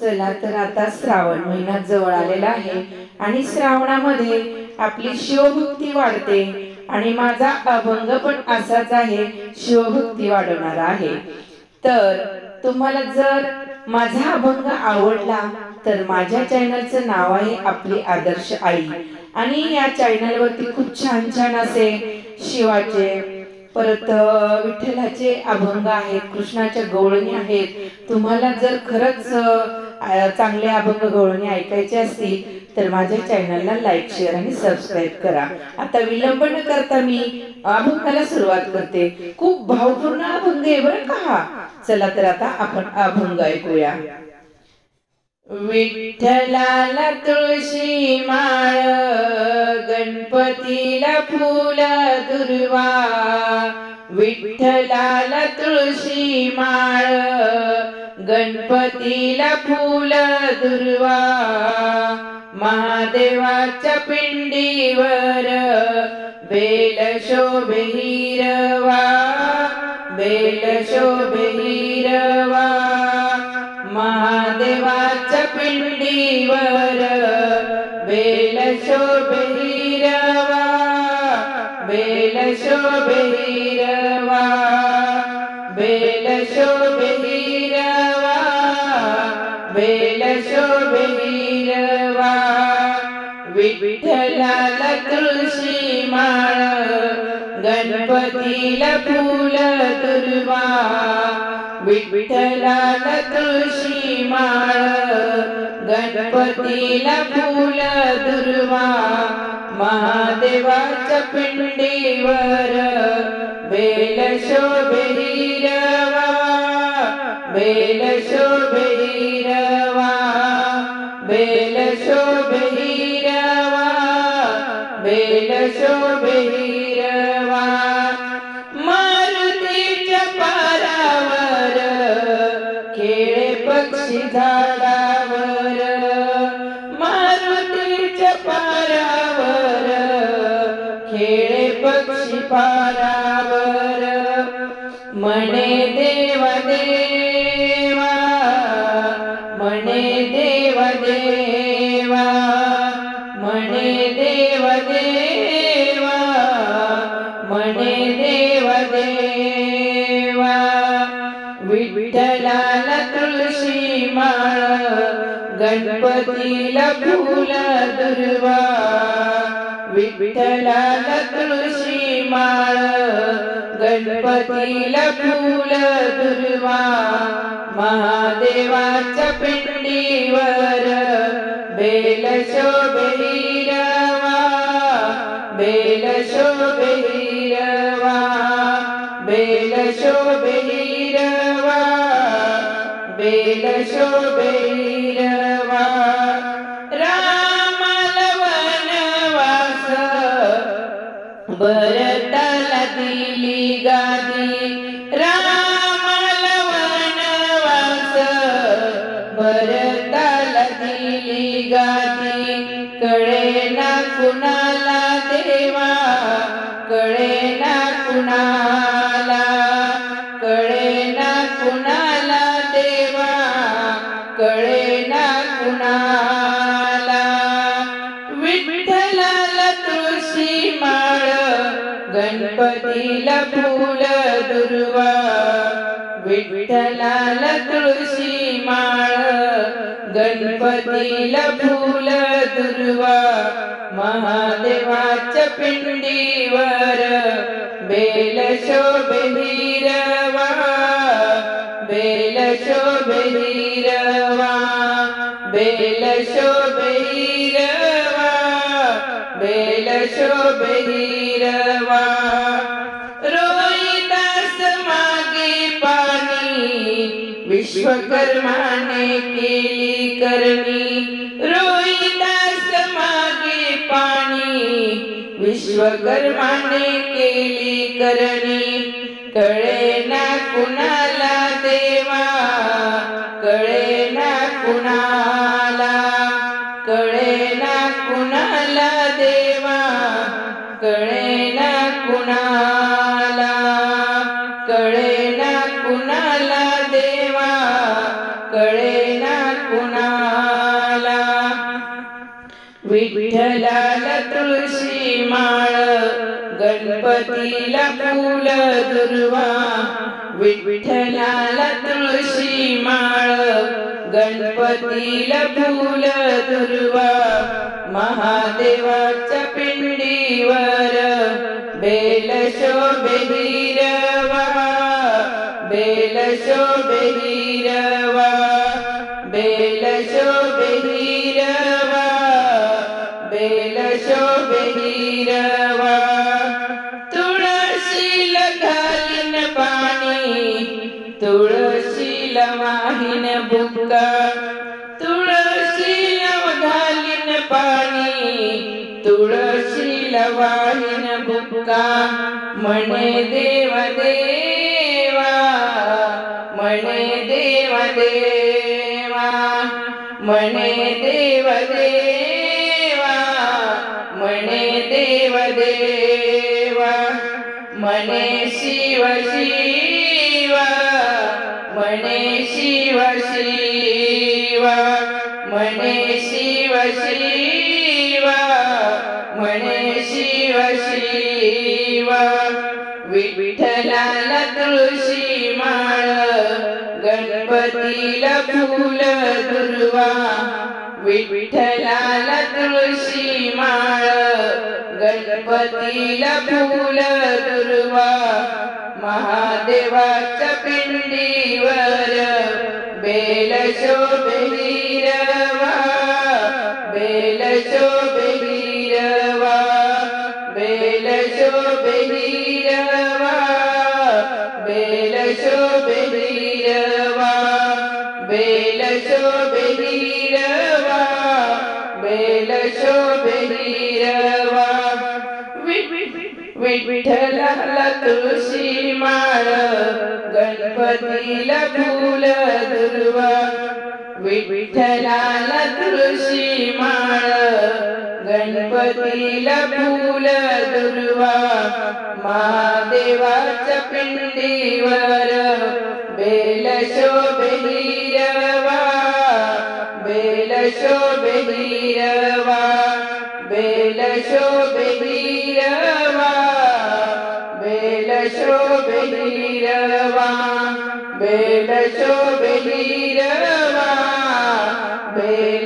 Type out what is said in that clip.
चला तर आता श्रावण महिना जवळ आलेला आहे आणि श्रावणामध्ये आपली शिवभक्ती वाढते आणि माझा अभंग पण असाच आहे, शिवभक्ती वाढवणारा आहे। तर तुम्हाला जर माझा अभंग आवडला तर माझ्या चॅनलचं नाव आहे आपली आदर्श आई आणि या चॅनलवरती खूप छान छान असे शिवाचे परत विठ्ठलाचे अभंग आहेत, कृष्णाच्या गवळणी आहेत। तुम्हाला जर खरंच चांगले अभंग गवळणी ऐकायचे असतील तर माझ्या चॅनलला लाईक शेअर आणि सबस्क्राईब करा। आता विलंब न करता मी अभंगाला सुरुवात करते। खूप भावपूर्ण अभंग आहे बरं का हा। चला तर आता आपण अभंग ऐकूया। विठ्ठलाला तुळशी माळ, गणपतीला फूल दुर्वा। विठ्ठलाला तुळशी माळ, गणपतीला फूल दुर्वा। महादेवाच्या पिंडीवर बेल शोभे हिरवा, बेल शोभे हिरवा। महादेवाच्या पिंडीवर बेल शोभे हिरवा, बेल शोभे हिरवा, बेल शोभे हिरवा, बेल शोभे हिरवा। विठ्ठलाला तुळशी माळ, गणपतीला फूल दुर्वा। विठ्ठलाला तुळशी माळ, गणपतीला फूल दुर्वा। महादेवाच्या पिंडीवर बेल शोभे हिरवा, बेल शोभे हिरवा, बेल शोभे हिरवा, बेल शोभे हिरवा। मारुतीच्या पारावर खेळे पक्षी झाडावर, मारुतीच्या पारावर खेळे पक्षी पारावर। म्हणे देवा देवा, म्हणे देवा देवा, म्हणे देवा देवा, म्हणे देवा देवा। विठ्ठलाला तुळशी माळ, गणपतीला फूल दुर्वा। विठ्ठलाला तुळशी माळ, गणपतीला फूल दुर्वा। महादेवाच्या पिंडीवर बेल शोभे हिरवा, बेल शोभे हिरवा, बेल शोभे हिरवा, बेल शोभे हिरवा। रामाला वनवास भरताला दिली गादी, रामाला वनवास भरताला दिली गादी। कळे ना कुणाला देवा, कळे ना कुणाला, कळे ना कुणाला देवा, कळे ना कुणाला। विठ्ठलाला तुळशी माळ, गणपतीला फूल दुर्वा। विठ्ठलाला तुळशी माळ, गणपतीला फूल दुर्वा। महादेवाच्या पिंडीवर बेल शोभे हिरवा, बेल शोभे हिरवा, बेल शोभे हिरवा, बेल शोभे हिरवा। रोहिदास मागे पाणी, विश्वकर्माने केली करणी। रोहिदास मागे पाणी, विश्वकर्माने केली करणी। कळे ना कुणाला देवा, कळे ना कुणाला, कळे ना कुणाला देवा, कळे ना कुणाला, कळे ना कुणाला देवा, कळे ना कुणाला। विठ्ठलाला तुळशी माळ, गणपतीला फूल दुर्वा. विठ्ठलाला तुळशी माळ, गणपतीला फूल दुर्वा. महादेवाच्या पिंडीवर बेल शोभे हिरवा, बेल शोभे हिरवा, बेल शोभे हिरवा, बेल शोभे हिरवा. तुळशीला घालीन पाणी, तुळशीला वाहीन बुक्का. तुळशीला घालीन पाणी, तुळशीला वाहीन बुक्का. म्हणे देव देवा, म्हणे देव देवा, म्हणे देव देवा, म्हणे देव देवा. म्हणे शिव शिवा, म्हणे शिव शिवा, म्हणे शिव शिवा, म्हणे शिव शिवा. विठ्ठलाला तुळशी माळ, गणपतीला फूल दुर्वा. विठ्ठलाला तुळशी माळ, गणपतीला फूल दुर्वा. महादेवाच्या पिंडीवर बेल शोभे हिरवा, बेल शोभे हिरवा, बेल शोभे हिरवा, बेल शोभे हिरवा, बेल शोभे हिरवा, बेल शोभे हिरवा. विठ्ठलाला तुळशी माळ, गणपतीला फूल दुर्वा. विठ्ठलाला तुळशी माळ, गणपतीला फूल दुर्वा. महादेवाच्या पिंडीवर बेल शोभे हिरवा, बेल शोभे हिरवा, बेल शोभे हिरवा, बेल शोभे हिरवा, बेल शोभे हिरवा, बेल